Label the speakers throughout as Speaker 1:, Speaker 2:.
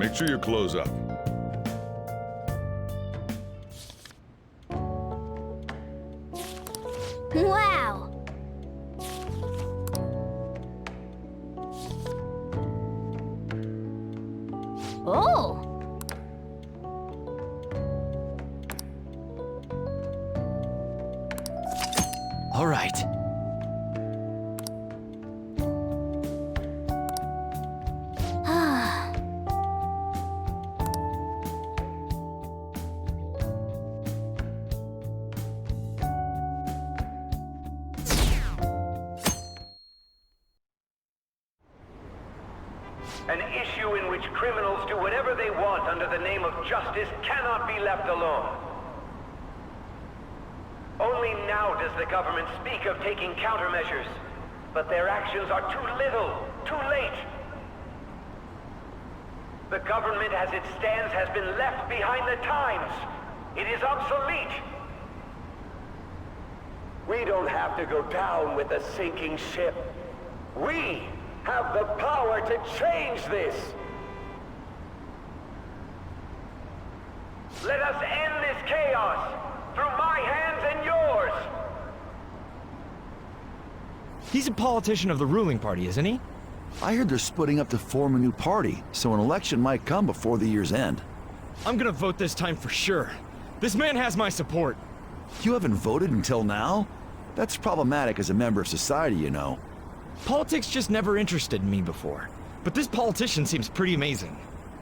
Speaker 1: Make sure you close up.
Speaker 2: Wow! Oh!
Speaker 3: All right.
Speaker 4: An issue in which criminals do whatever they want under the name of justice cannot be left alone. Only now does the government speak of taking countermeasures, but their actions are too little, too late. The government as it stands has been left behind the times. It is obsolete. We don't have to go down with the sinking ship. We have the power to change this. Let us end this chaos through my hands and yours.
Speaker 3: He's a politician of the ruling party, isn't he?
Speaker 5: I heard they're splitting up to form a new party, so an election might come before the year's end.
Speaker 3: I'm gonna vote this time for sure. This man has my support.
Speaker 5: You haven't voted until now? That's problematic as a member of society, you know.
Speaker 3: Politics just never interested me before. But this politician seems pretty amazing.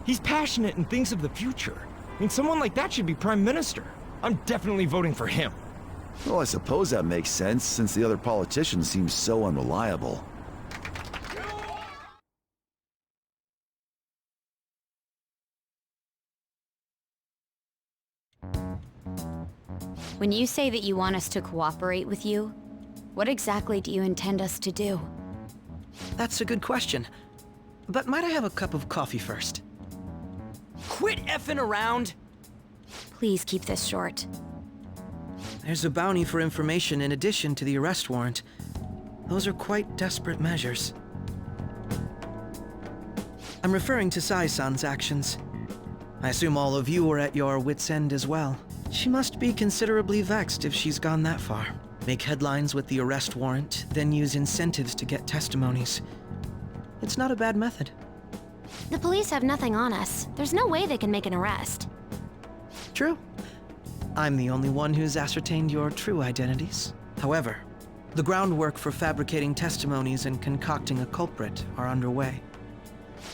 Speaker 3: He's passionate and thinks of the future. I mean, someone like that should be prime minister. I'm definitely voting for him.
Speaker 5: Well, I suppose that makes sense, since the other politicians seem so unreliable.
Speaker 2: When you say that you want us to cooperate with you, what exactly do you intend us to do?
Speaker 6: That's a good question. But might I have a cup of coffee first?
Speaker 3: Quit effing around!
Speaker 2: Please keep this short.
Speaker 6: There's a bounty for information in addition to the arrest warrant. Those are quite desperate measures. I'm referring to Sai-san's actions. I assume all of you are at your wits' end as well. She must be considerably vexed if she's gone that far. Make headlines with the arrest warrant, then use incentives to get testimonies. It's not a bad method.
Speaker 2: The police have nothing on us. There's no way they can make an arrest.
Speaker 6: True. I'm the only one who's ascertained your true identities. However, the groundwork for fabricating testimonies and concocting a culprit are underway.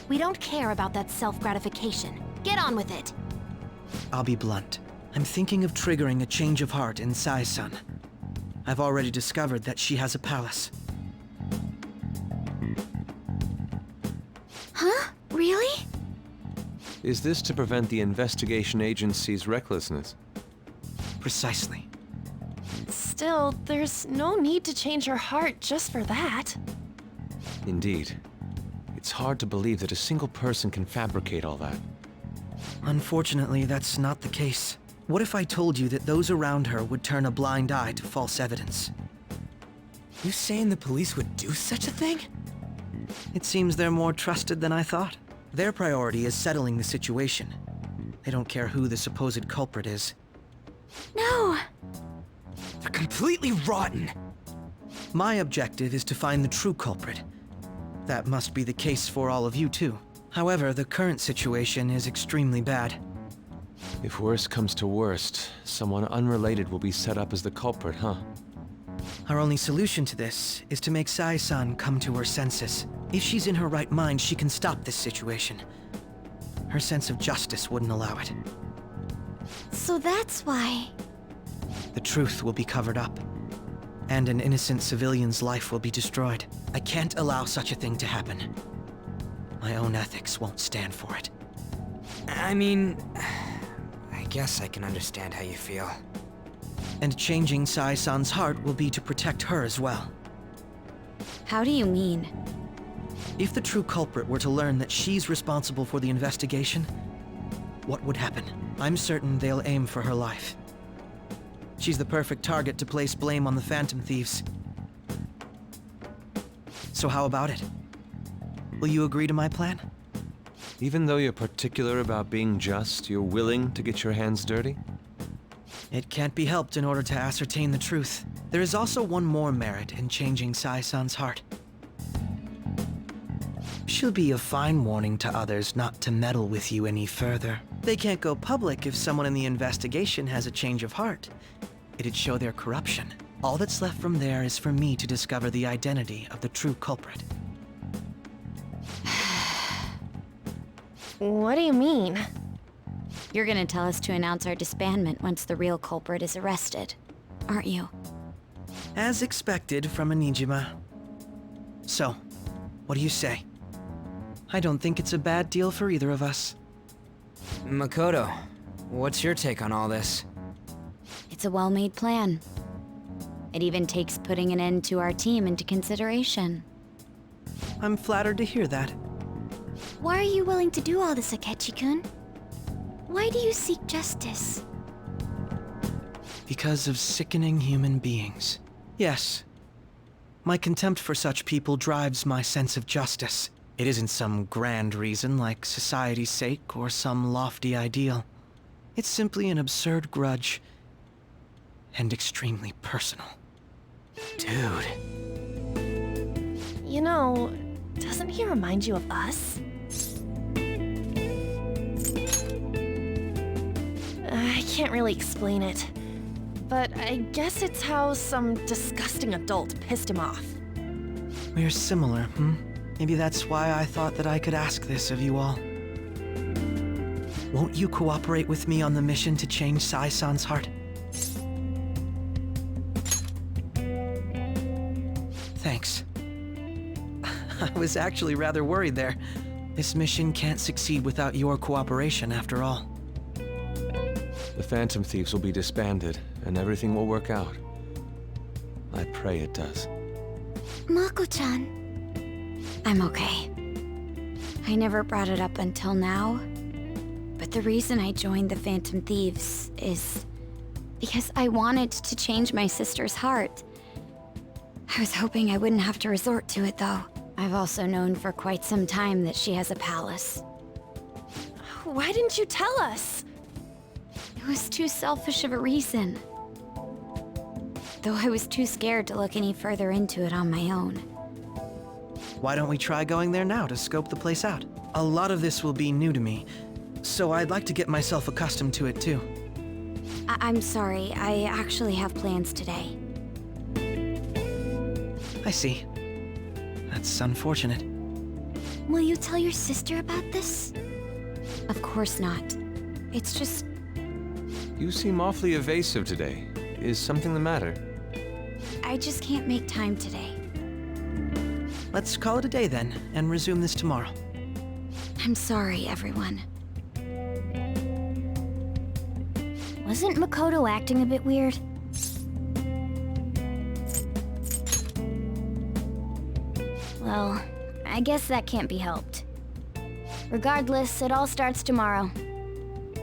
Speaker 2: We don't care about that self-gratification. Get on with it.
Speaker 6: I'll be blunt. I'm thinking of triggering a change of heart in Sai-san. I've already discovered that she has a palace.
Speaker 2: Huh? Really?
Speaker 7: Is this to prevent the investigation agency's recklessness?
Speaker 6: Precisely.
Speaker 8: Still, there's no need to change her heart just for that.
Speaker 7: Indeed. It's hard to believe that a single person can fabricate all that.
Speaker 6: Unfortunately, that's not the case. What if I told you that those around her would turn a blind eye to false evidence?
Speaker 3: You saying the police would do such a thing?
Speaker 6: It seems they're more trusted than I thought. Their priority is settling the situation. They don't care who the supposed culprit is.
Speaker 2: No!
Speaker 3: They're completely rotten!
Speaker 6: My objective is to find the true culprit. That must be the case for all of you too. However, the current situation is extremely bad.
Speaker 7: If worst comes to worst, someone unrelated will be set up as the culprit, huh?
Speaker 6: Our only solution to this is to make Sai-san come to her senses. If she's in her right mind, she can stop this situation. Her sense of justice wouldn't allow it.
Speaker 2: So that's why...
Speaker 6: The truth will be covered up, and an innocent civilian's life will be destroyed. I can't allow such a thing to happen. My own ethics won't stand for it.
Speaker 9: I mean, I guess I can understand how you feel.
Speaker 6: And changing Sai-san's heart will be to protect her as well.
Speaker 2: How do you mean?
Speaker 6: If the true culprit were to learn that she's responsible for the investigation, what would happen? I'm certain they'll aim for her life. She's the perfect target to place blame on the Phantom Thieves. So how about it? Will you agree to my plan?
Speaker 7: Even though you're particular about being just, you're willing to get your hands dirty?
Speaker 6: It can't be helped in order to ascertain the truth. There is also one more merit in changing Sai-san's heart. She'll be a fine warning to others not to meddle with you any further. They can't go public if someone in the investigation has a change of heart. It'd show their corruption. All that's left from there is for me to discover the identity of the true culprit.
Speaker 8: What do you mean?
Speaker 2: You're gonna tell us to announce our disbandment once the real culprit is arrested, aren't you?
Speaker 6: As expected from a Nijima. So, what do you say? I don't think it's a bad deal for either of us.
Speaker 9: Makoto, what's your take on all this?
Speaker 2: It's a well-made plan. It even takes putting an end to our team into consideration.
Speaker 6: I'm flattered to hear that.
Speaker 2: Why are you willing to do all this, Akechi-kun? Why do you seek justice?
Speaker 6: Because of sickening human beings. Yes. My contempt for such people drives my sense of justice. It isn't some grand reason like society's sake or some lofty ideal. It's simply an absurd grudge. And extremely personal.
Speaker 9: Dude.
Speaker 8: You know, doesn't he remind you of us? I can't really explain it, but I guess it's how some disgusting adult pissed him off.
Speaker 6: We're similar, hmm? Maybe that's why I thought that I could ask this of you all. Won't you cooperate with me on the mission to change Sai-san's heart? Thanks. I was actually rather worried there. This mission can't succeed without your cooperation, after all.
Speaker 7: The Phantom Thieves will be disbanded, and everything will work out. I pray it does.
Speaker 2: Mako-chan. I'm okay. I never brought it up until now, but the reason I joined the Phantom Thieves is because I wanted to change my sister's heart. I was hoping I wouldn't have to resort to it, though. I've also known for quite some time that she has a palace.
Speaker 8: Why didn't you tell us?
Speaker 2: It was too selfish of a reason. Though I was too scared to look any further into it on my own.
Speaker 6: Why don't we try going there now to scope the place out? A lot of this will be new to me, so I'd like to get myself accustomed to it too.
Speaker 2: I'm sorry, I actually have plans today.
Speaker 6: I see. That's unfortunate.
Speaker 2: Will you tell your sister about this? Of course not. It's just...
Speaker 7: You seem awfully evasive today. Is something the matter?
Speaker 2: I just can't make time today.
Speaker 6: Let's call it a day then, and resume this tomorrow.
Speaker 2: I'm sorry, everyone. Wasn't Makoto acting a bit weird? Well, I guess that can't be helped. Regardless, it all starts tomorrow.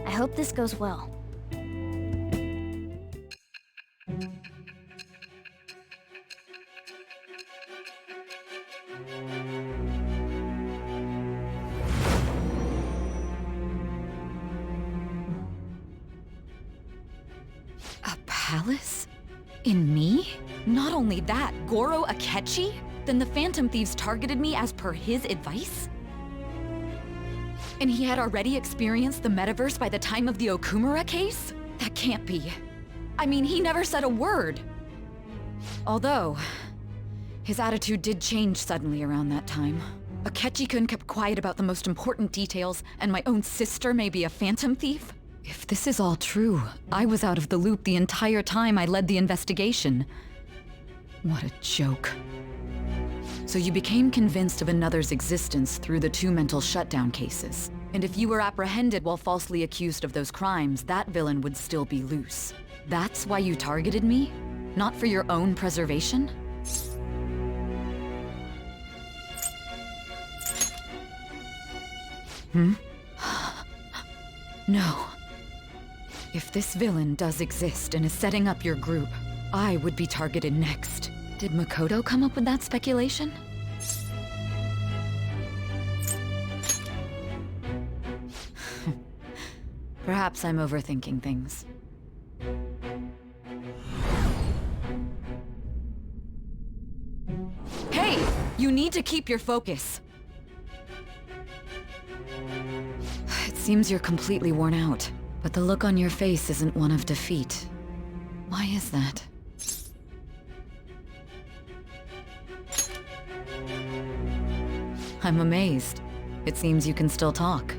Speaker 2: I hope this goes well.
Speaker 1: A palace? In me? Not only that, Goro Akechi? Then the Phantom Thieves targeted me as per his advice? And he had already experienced the metaverse by the time of the Okumura case? That can't be. I mean, he never said a word. Although, his attitude did change suddenly around that time. Akechi-kun kept quiet about the most important details, and my own sister may be a Phantom Thief? If this is all true, I was out of the loop the entire time I led the investigation. What a joke. So you became convinced of another's existence through the 2 mental shutdown cases. And if you were apprehended while falsely accused of those crimes, that villain would still be loose. That's why you targeted me? Not for your own preservation? No. If this villain does exist and is setting up your group, I would be targeted next. Did Makoto come up with that speculation? Perhaps I'm overthinking things. Hey! You need to keep your focus. It seems you're completely worn out, but the look on your face isn't one of defeat. Why is that? I'm amazed. It seems you can still talk.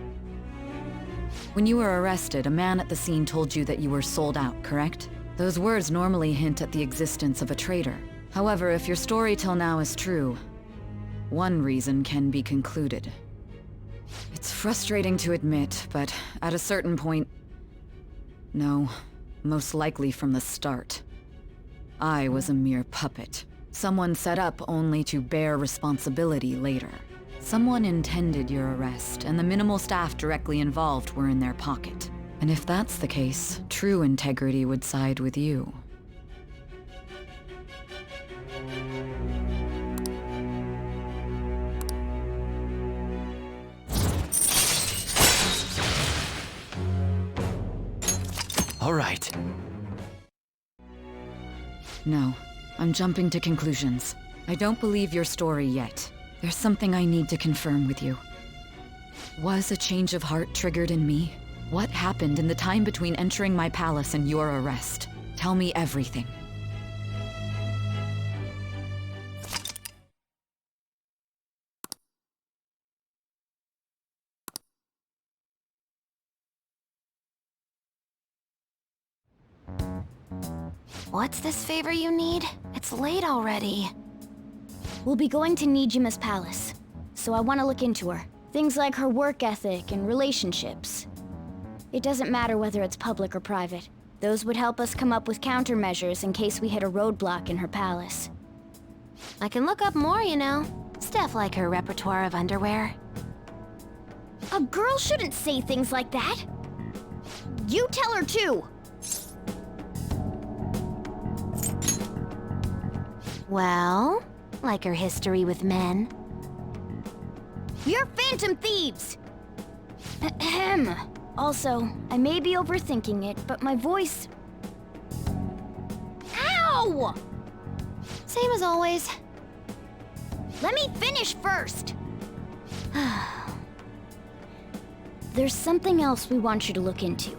Speaker 1: When you were arrested, a man at the scene told you that you were sold out, correct? Those words normally hint at the existence of a traitor. However, if your story till now is true, one reason can be concluded. It's frustrating to admit, but at a certain point... No, most likely from the start. I was a mere puppet. Someone set up only to bear responsibility later. Someone intended your arrest, and the minimal staff directly involved were in their pocket. And if that's the case, true integrity would side with you.
Speaker 5: All right.
Speaker 1: No, I'm jumping to conclusions. I don't believe your story yet. There's something I need to confirm with you. Was a change of heart triggered in me? What happened in the time between entering my palace and your arrest? Tell me everything.
Speaker 2: What's this favor you need? It's late already. We'll be going to Nijima's palace, so I want to look into her. Things like her work ethic and relationships. It doesn't matter whether it's public or private. Those would help us come up with countermeasures in case we hit a roadblock in her palace. I can look up more, you know. Stuff like her repertoire of underwear. A girl shouldn't say things like that. You tell her too. Well, like her history with men. You're phantom thieves! Ahem. Also, I may be overthinking it, but my voice... Ow! Same as always. Let me finish first! There's something else we want you to look into.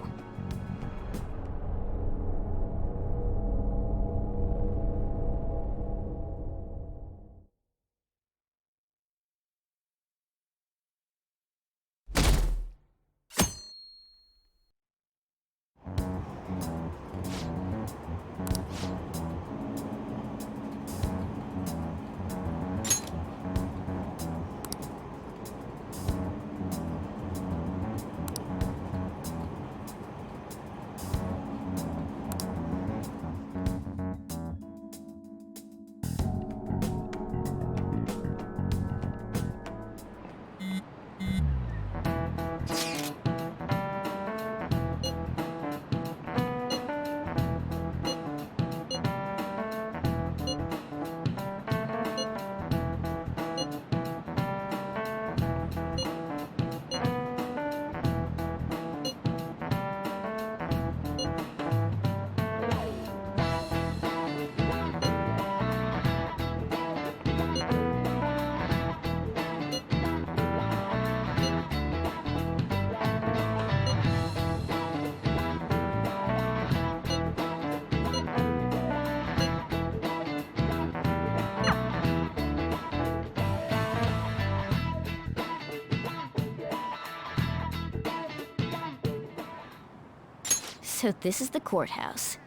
Speaker 2: So this is the courthouse.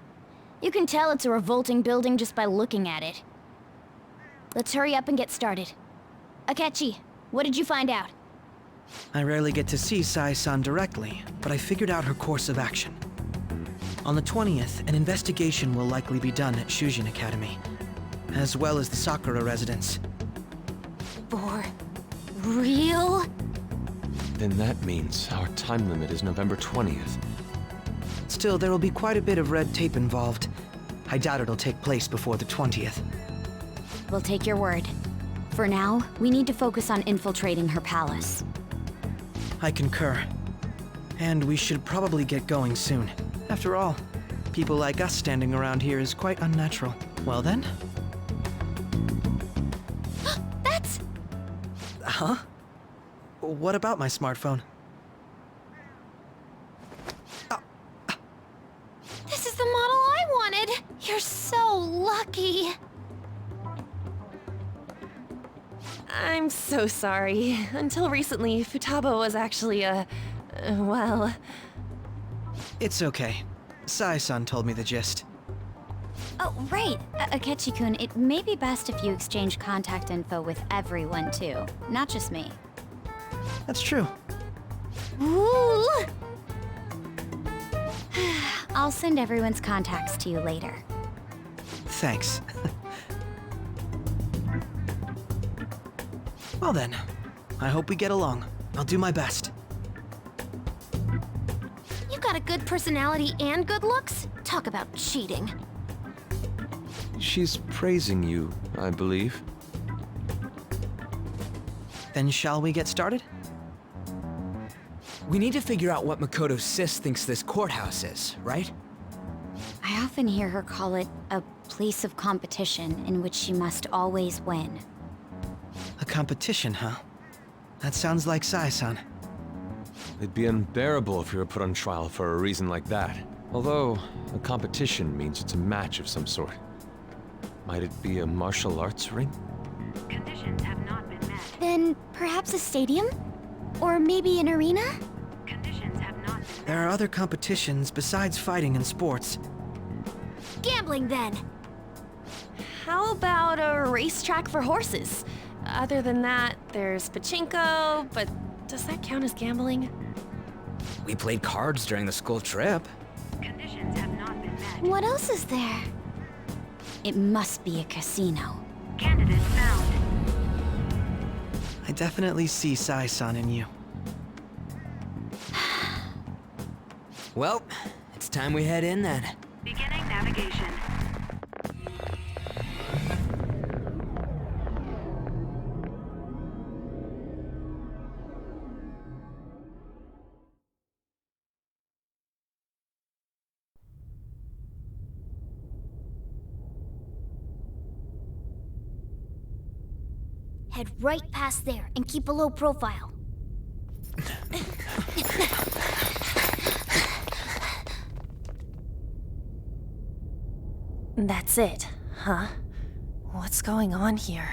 Speaker 2: You can tell it's a revolting building just by looking at it. Let's hurry up and get started. Akechi, what did you find out?
Speaker 6: I rarely get to see Sai-san directly, but I figured out her course of action. On the 20th, an investigation will likely be done at Shujin Academy, as well as the Sakura residence.
Speaker 2: For real?
Speaker 7: Then that means our time limit is November 20th.
Speaker 6: Still, there will be quite a bit of red tape involved. I doubt it'll take place before the 20th.
Speaker 2: We'll take your word. For now, we need to focus on infiltrating her palace.
Speaker 6: I concur. And we should probably get going soon. After all, people like us standing around here is quite unnatural. Well then?
Speaker 2: That's...
Speaker 6: Huh? What about my smartphone?
Speaker 2: This is the model I wanted! You're so lucky!
Speaker 8: I'm so sorry. Until recently, Futaba was actually well...
Speaker 6: It's okay. Sai-san told me the gist.
Speaker 2: Oh, right. Akechi-kun, it may be best if you exchange contact info with everyone, too. Not just me.
Speaker 6: That's true.
Speaker 2: Ooh! I'll send everyone's contacts to you later.
Speaker 6: Thanks. Well then, I hope we get along. I'll do my best.
Speaker 2: You got a good personality and good looks? Talk about cheating.
Speaker 7: She's praising you, I believe.
Speaker 6: Then shall we get started?
Speaker 9: We need to figure out what Makoto Sis thinks this courthouse is, right?
Speaker 2: I often hear her call it a place of competition in which she must always win.
Speaker 6: A competition, huh? That sounds like Sai-san.
Speaker 7: It'd be unbearable if you were put on trial for a reason like that. Although, a competition means it's a match of some sort. Might it be a martial arts ring?
Speaker 10: Conditions have not been met.
Speaker 2: Then perhaps a stadium? Or maybe an arena?
Speaker 10: Conditions have not been met.
Speaker 6: There are other competitions besides fighting and sports.
Speaker 2: Gambling, then!
Speaker 8: How about a racetrack for horses? Other than that, there's pachinko, but does that count as gambling?
Speaker 9: We played cards during the school trip.
Speaker 10: Conditions have not been met.
Speaker 2: What else is there? It must be a casino.
Speaker 10: Candidate found.
Speaker 6: I definitely see Sai-san in you.
Speaker 9: Well, it's time we head in then.
Speaker 10: Beginning navigation.
Speaker 2: Head right past there and keep a low profile.
Speaker 8: That's it, huh? What's going on here?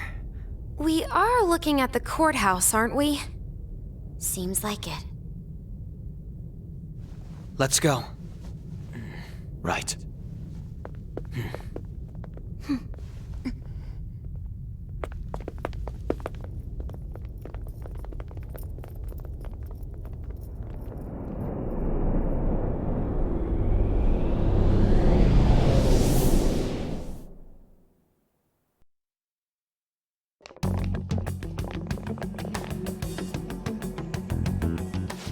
Speaker 11: We are looking at the courthouse, aren't we?
Speaker 2: Seems like it.
Speaker 6: Let's go.
Speaker 5: Right.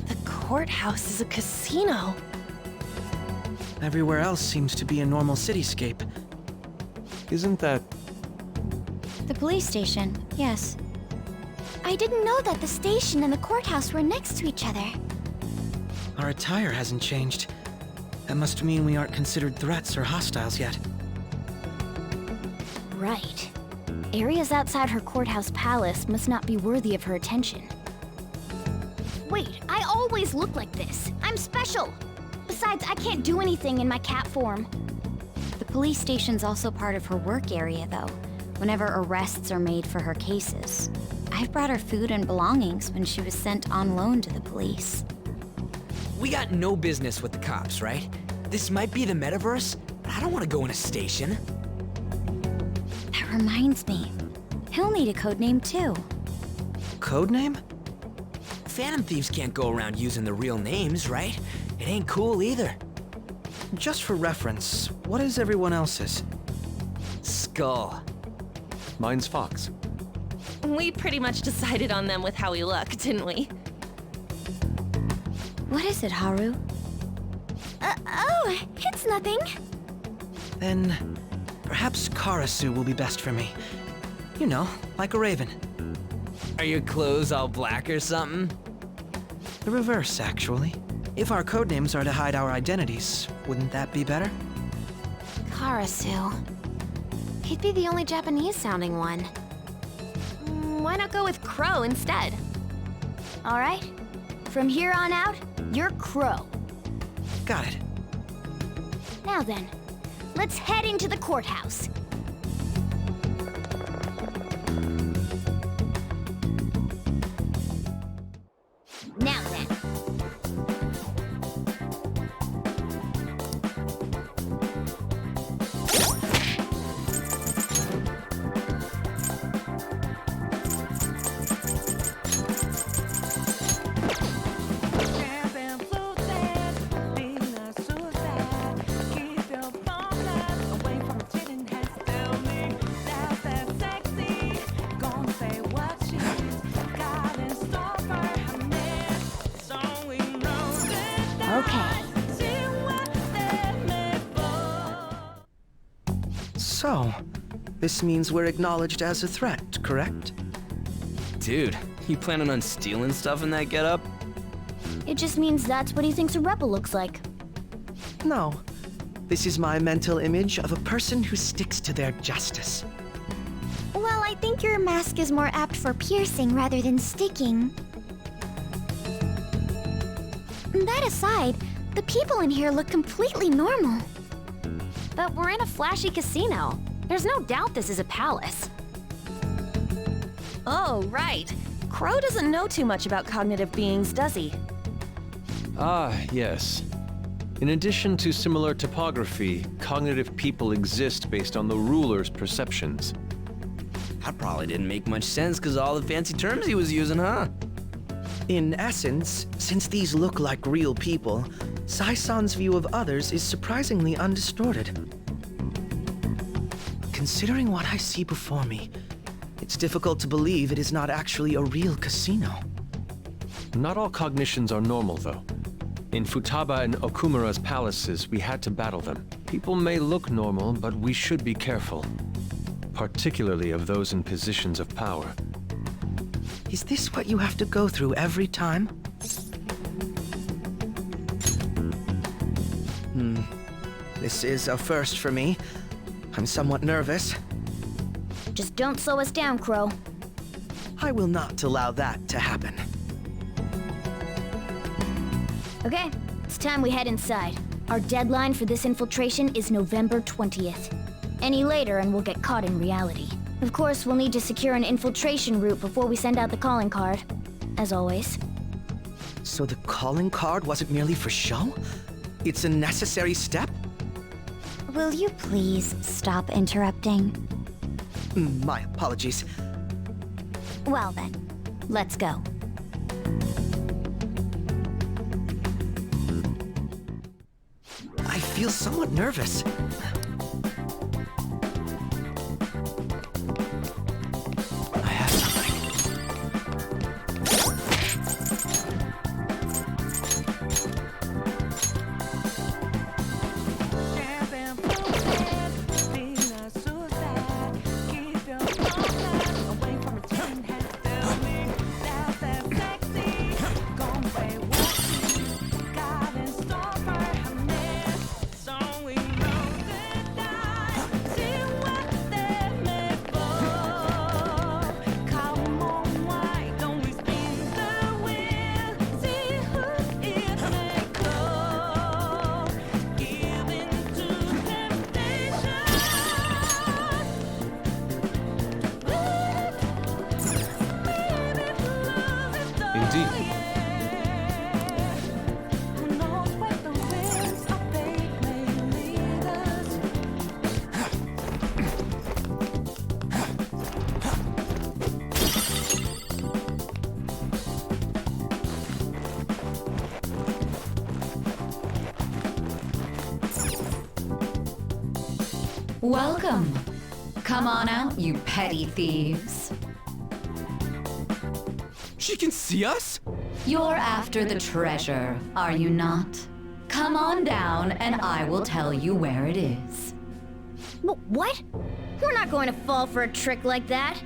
Speaker 8: The courthouse is a casino.
Speaker 6: Everywhere else seems to be a normal cityscape.
Speaker 7: Isn't that...
Speaker 2: The police station, yes. I didn't know that the station and the courthouse were next to each other.
Speaker 6: Our attire hasn't changed. That must mean we aren't considered threats or hostiles yet.
Speaker 2: Right. Areas outside her courthouse palace must not be worthy of her attention. Wait, I always look like this. I'm special. Besides, I can't do anything in my cat form. The police station's also part of her work area, though, whenever arrests are made for her cases. I've brought her food and belongings when she was sent on loan to the police.
Speaker 9: We got no business with the cops, right? This might be the metaverse, but I don't want to go in a station.
Speaker 2: That reminds me. He'll need a code name, too.
Speaker 6: Codename?
Speaker 9: Phantom thieves can't go around using the real names, right? It ain't cool either.
Speaker 6: Just for reference, what is everyone else's?
Speaker 9: Skull.
Speaker 7: Mine's Fox.
Speaker 8: We pretty much decided on them with how we look, didn't we?
Speaker 2: What is it, Haru? Oh, it's nothing.
Speaker 6: Then, perhaps Karasu will be best for me. You know, like a raven.
Speaker 9: Are your clothes all black or something?
Speaker 6: The reverse, actually. If our codenames are to hide our identities, wouldn't that be better?
Speaker 11: Karasu. He'd be the only Japanese-sounding one.
Speaker 8: Why not go with Crow instead?
Speaker 2: All right? From here on out, you're Crow.
Speaker 6: Got it.
Speaker 2: Now then, let's head into the courthouse. Now then.
Speaker 6: So, this means we're acknowledged as a threat, correct?
Speaker 12: Dude, you planning on stealing stuff in that getup?
Speaker 2: It just means that's what he thinks a rebel looks like.
Speaker 6: No. This is my mental image of a person who sticks to their justice.
Speaker 2: Well, I think your mask is more apt for piercing rather than sticking. That aside, the people in here look completely normal.
Speaker 8: But we're in a flashy casino. There's no doubt this is a palace. Oh, right. Crow doesn't know too much about cognitive beings, does he?
Speaker 7: Ah, yes. In addition to similar topography, cognitive people exist based on the ruler's perceptions.
Speaker 12: That probably didn't make much sense because all the fancy terms he was using, huh?
Speaker 6: In essence, since these look like real people, Sai-san's view of others is surprisingly undistorted. Considering what I see before me, it's difficult to believe it is not actually a real casino.
Speaker 7: Not all cognitions are normal, though. In Futaba and Okumura's palaces, we had to battle them. People may look normal, but we should be careful. Particularly of those in positions of power.
Speaker 6: Is this what you have to go through every time? This is a first for me. I'm somewhat nervous.
Speaker 2: Just don't slow us down, Crow.
Speaker 6: I will not allow that to happen.
Speaker 2: Okay, it's time we head inside. Our deadline for this infiltration is November 20th. Any later and we'll get caught in reality. Of course, we'll need to secure an infiltration route before we send out the calling card. As always.
Speaker 6: So the calling card wasn't merely for show? It's a necessary step?
Speaker 2: Will you please stop interrupting?
Speaker 6: My apologies.
Speaker 2: Well then, let's go.
Speaker 6: I feel somewhat nervous. I have something.
Speaker 1: Welcome. Come on out, you petty thieves.
Speaker 12: She can see us?
Speaker 1: You're after the treasure, are you not? Come on down and I will tell you where it is.
Speaker 2: What? We're not going to fall for a trick like that.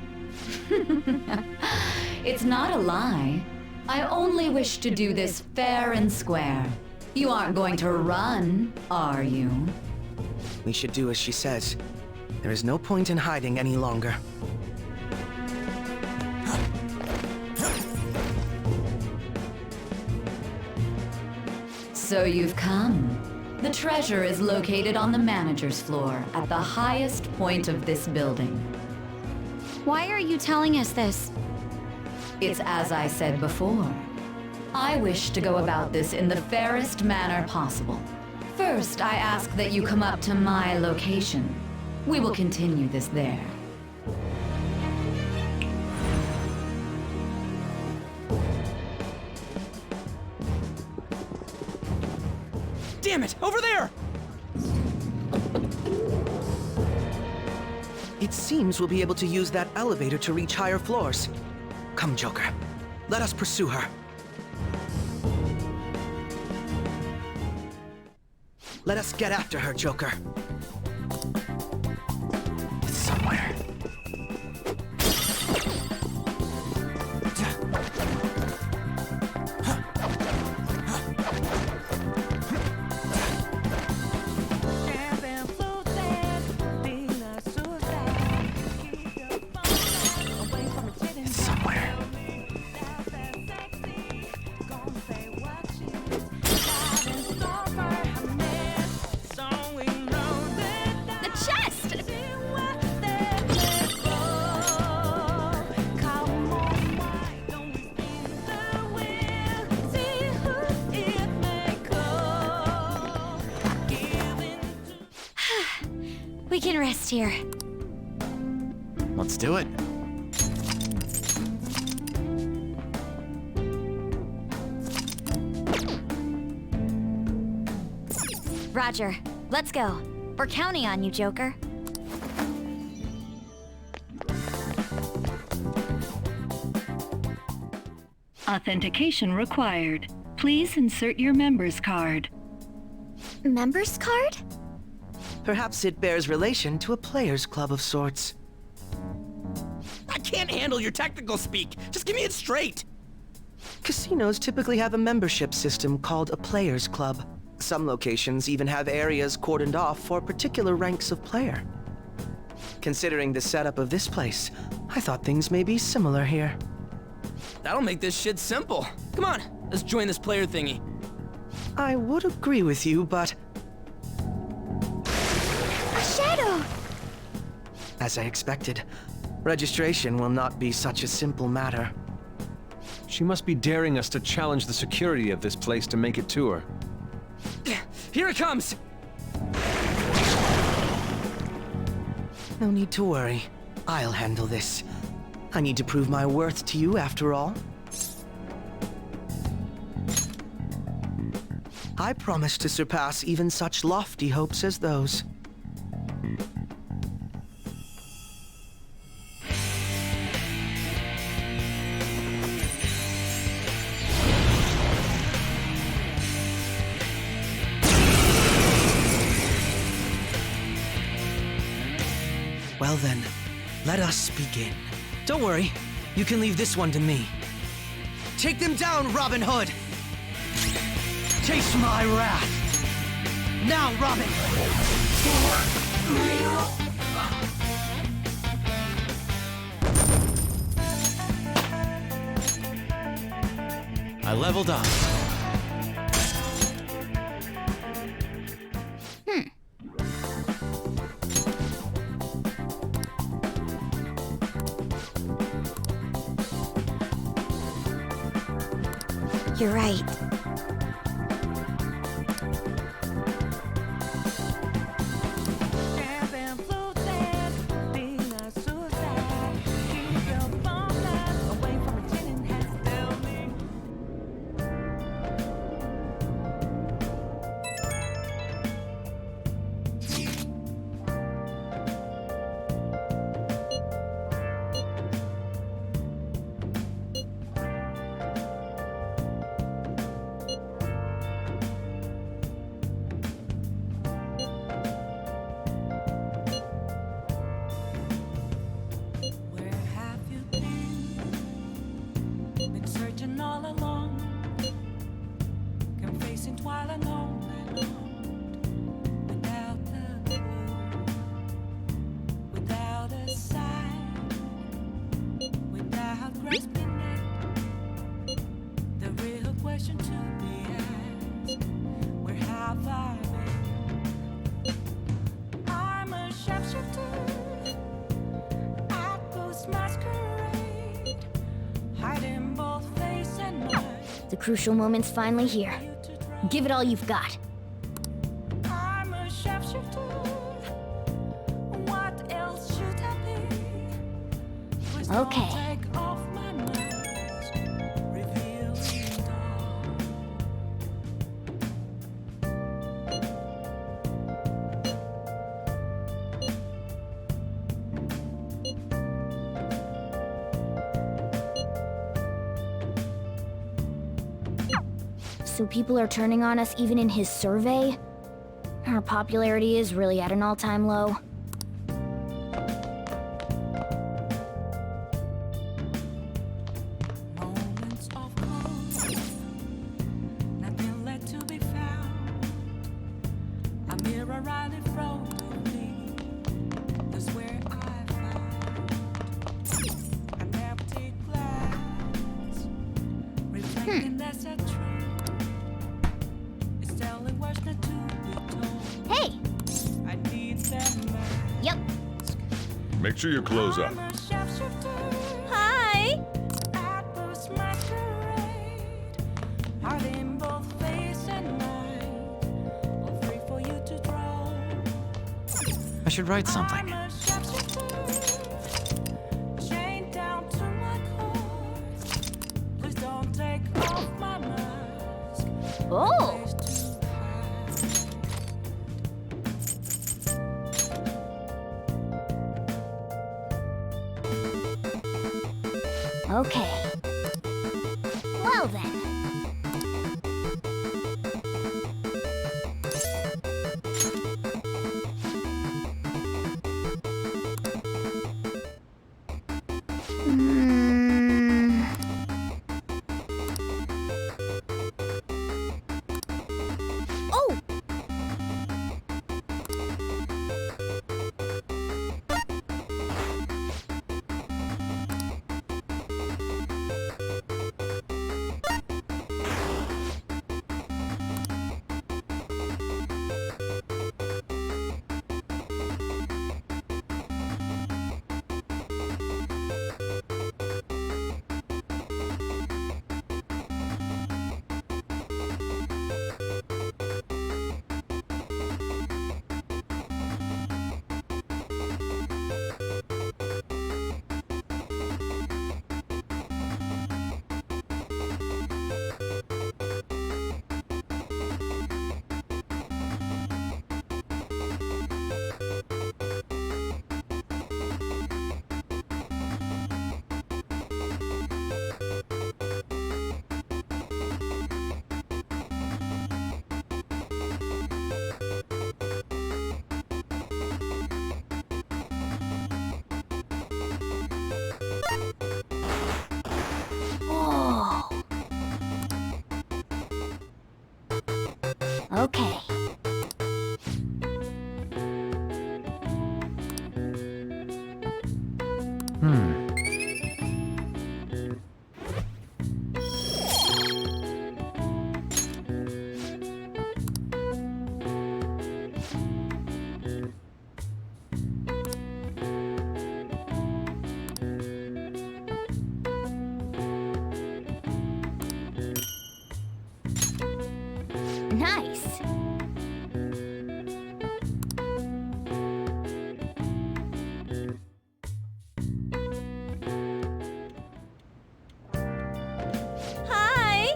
Speaker 1: It's not a lie. I only wish to do this fair and square. You aren't going to run, are you?
Speaker 6: We should do as she says. There is no point in hiding any longer.
Speaker 1: So you've come. The treasure is located on the manager's floor, at the highest point of this building.
Speaker 2: Why are you telling us this?
Speaker 1: It's as I said before. I wish to go about this in the fairest manner possible. First, I ask that you come up to my location. We will continue this there.
Speaker 12: Damn it! Over there!
Speaker 6: It seems we'll be able to use that elevator to reach higher floors. Come, Joker. Let us pursue her. Let us get after her, Joker. It's somewhere.
Speaker 2: We can rest here.
Speaker 5: Let's do it.
Speaker 2: Roger. Let's go. We're counting on you, Joker.
Speaker 10: Authentication required. Please insert your member's card.
Speaker 2: Member's card?
Speaker 6: Perhaps it bears relation to a players' club of sorts.
Speaker 12: I can't handle your technical speak. Just give me it straight.
Speaker 6: Casinos typically have a membership system called a players' club. Some locations even have areas cordoned off for particular ranks of player. Considering the setup of this place, I thought things may be similar here.
Speaker 12: That'll make this shit simple. Come on, let's join this player thingy.
Speaker 6: I would agree with you, but
Speaker 2: A shadow!
Speaker 6: as I expected, registration will not be such a simple matter.
Speaker 7: She must be daring us to challenge the security of this place to make it to her.
Speaker 12: Here it comes!
Speaker 6: No need to worry. I'll handle this. I need to prove my worth to you, after all. I promise to surpass even such lofty hopes as those. Well then, let us begin. Don't worry, you can leave this one to me. Take them down, Robin Hood! Taste my wrath! Now, Robin!
Speaker 5: I leveled up.
Speaker 2: You're right.
Speaker 13: The crucial moment's finally here. Give it all you've got. Okay. So people are turning on us even in his survey? Our popularity is really at an all-time low. Hey! Yep.
Speaker 14: Make sure your clothes up.
Speaker 13: Hi!
Speaker 6: I should write something.
Speaker 13: Oh! Okay. Well then. Oh! Whoa. Okay. Nice. Hi.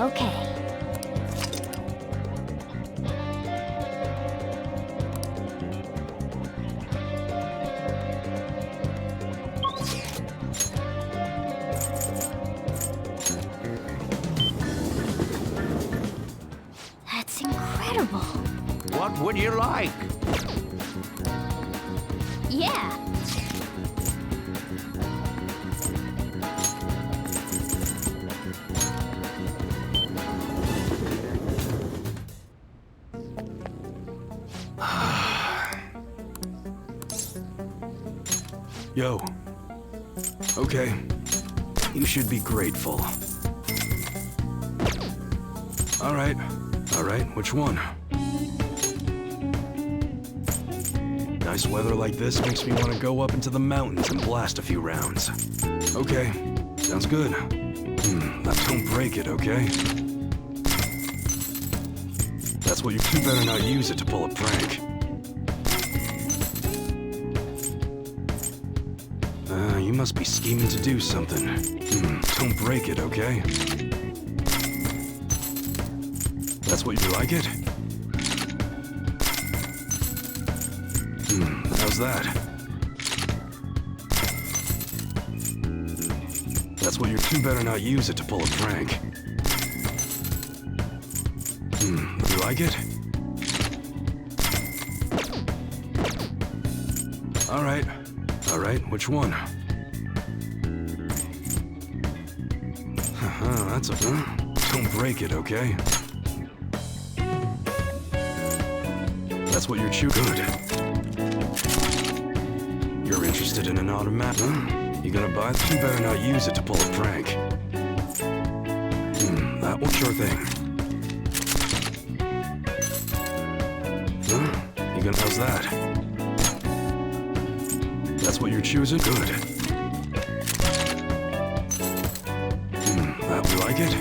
Speaker 13: Okay. That's incredible.
Speaker 15: What would you like?
Speaker 13: Yeah.
Speaker 16: Yo. Okay. You should be grateful. Alright. Alright, which one? Nice weather like this makes me want to go up into the mountains and blast a few rounds. Okay. Sounds good. Don't break it, okay? That's what you better not use it to pull a prank. You must be scheming to do something. Don't break it, okay? That's what you like it? How's that? That's what you better not use it to pull a prank. You like it? Alright. Alright, which one? That's a... Don't break it, okay? That's what you're good. You're interested in an automatic? You gonna buy it? You better not use it to pull a prank. That one, sure thing. You gonna... How's that? That's what you're choosing? Good. That, you like it?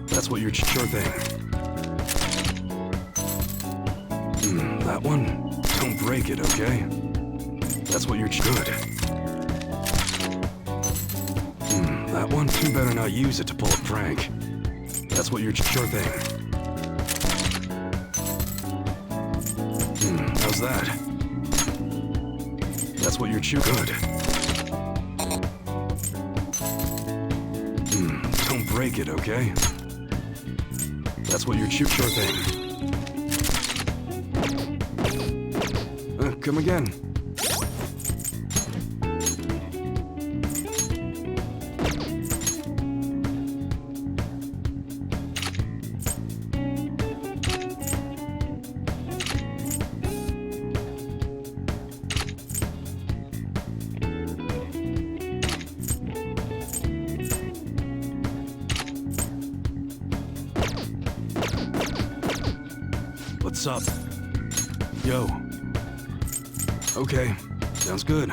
Speaker 16: That's what you're... Sure thing. That one? Don't break it, okay? That's what you're... Good. That one? You better not use it to pull a prank. That's what you're... Sure thing. How's that? That's what you're... Good. Don't break it, okay? That's what you're... Sure thing. Come again. What's up? Yo. Okay, sounds good.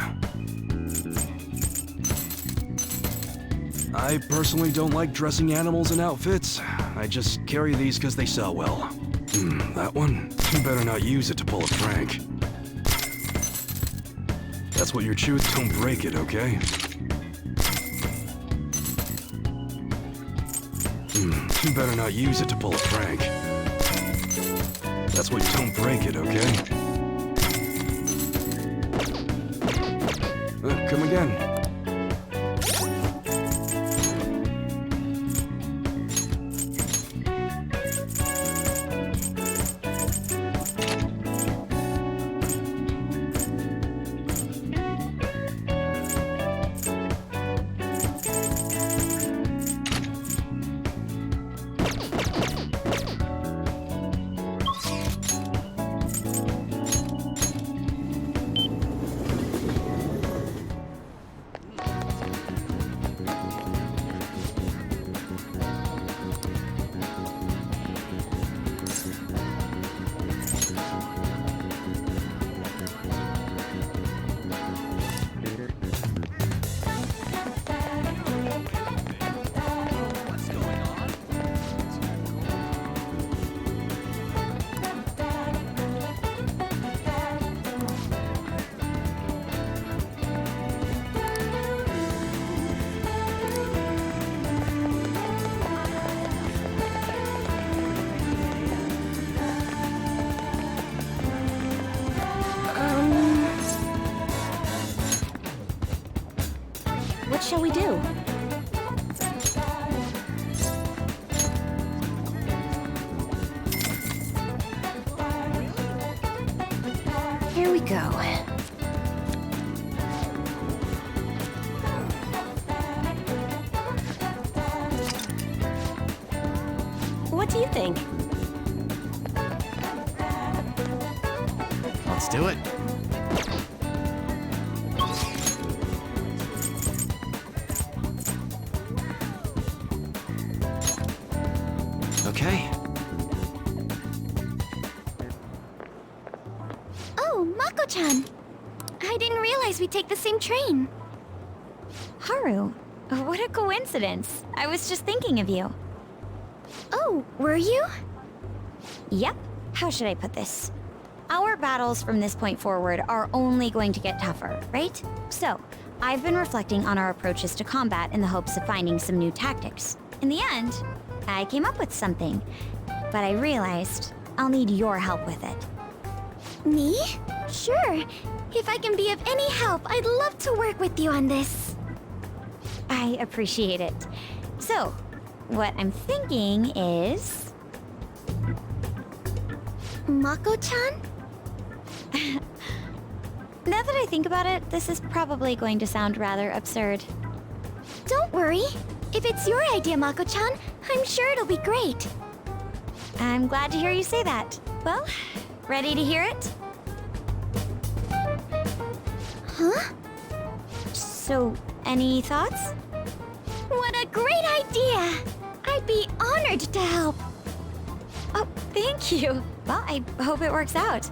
Speaker 16: I personally don't like dressing animals in outfits. I just carry these because they sell well. That one? You better not use it to pull a prank. That's what you're choosing. Don't break it, okay? You better not use it to pull a prank. That's what you... Don't break it, okay? Come again.
Speaker 13: What shall we do? Here we go. What do you think?
Speaker 12: Let's do it. Okay.
Speaker 2: Oh, Mako-chan! I didn't realize we'd take the same train. Haru, what a coincidence. I was just thinking of you. Oh, were you? Yep. How should I put this? Our battles from this point forward are only going to get tougher, right? So, I've been reflecting on our approaches to combat in the hopes of finding some new tactics. In the end, I came up with something, but I realized I'll need your help with it. Me? Sure. If I can be of any help, I'd love to work with you on this. I appreciate it. So, what I'm thinking is... Mako-chan? Now that I think about it, this is probably going to sound rather absurd. Don't worry. If it's your idea, Mako-chan, I'm sure it'll be great. I'm glad to hear you say that. Well, ready to hear it? Huh? So, any thoughts? What a great idea! I'd be honored to help. Oh, thank you. Well, I hope it works out.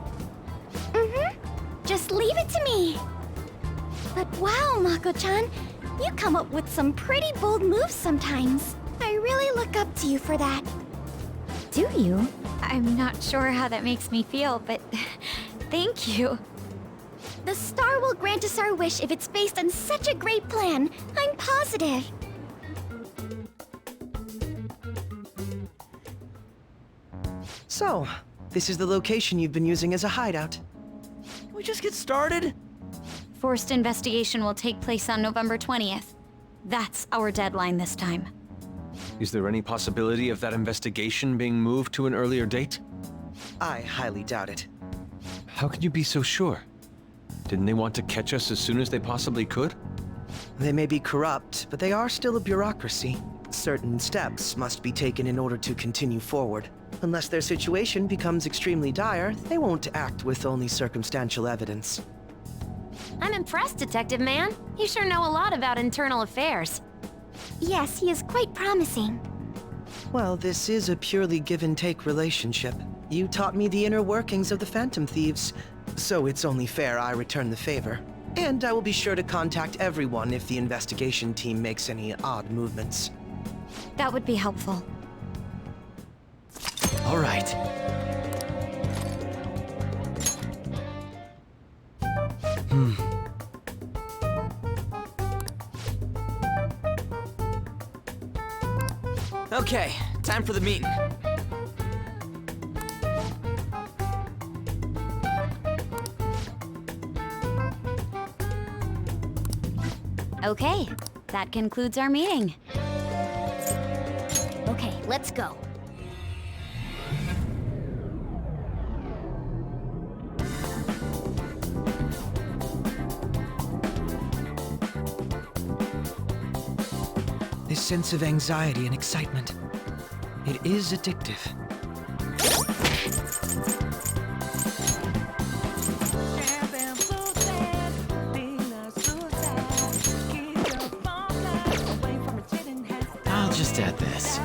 Speaker 2: Mm-hmm. Just leave it to me. But wow, Mako-chan, you come up with some pretty bold moves sometimes. I really look up to you for that. Do you? I'm not sure how that makes me feel, but thank you. The star will grant us our wish if it's based on such a great plan. I'm positive.
Speaker 6: So, this is the location you've been using as a hideout.
Speaker 12: Can we just get started?
Speaker 2: Forced investigation will take place on November 20th. That's our deadline this time.
Speaker 7: Is there any possibility of that investigation being moved to an earlier date?
Speaker 6: I highly doubt it.
Speaker 7: How can you be so sure? Didn't they want to catch us as soon as they possibly could?
Speaker 6: They may be corrupt, but they are still a bureaucracy. Certain steps must be taken in order to continue forward. Unless their situation becomes extremely dire, they won't act with only circumstantial evidence.
Speaker 11: I'm impressed, Detective Man. You sure know a lot about internal affairs.
Speaker 2: Yes, he is quite promising.
Speaker 6: Well, this is a purely give-and-take relationship. You taught me the inner workings of the Phantom Thieves, so it's only fair I return the favor. And I will be sure to contact everyone if the investigation team makes any odd movements.
Speaker 2: That would be helpful.
Speaker 12: All right. Okay, time for the meeting.
Speaker 2: Okay, that concludes our meeting.
Speaker 13: Okay, let's go.
Speaker 6: This sense of anxiety and excitement, it is addictive.
Speaker 12: I'll just add this.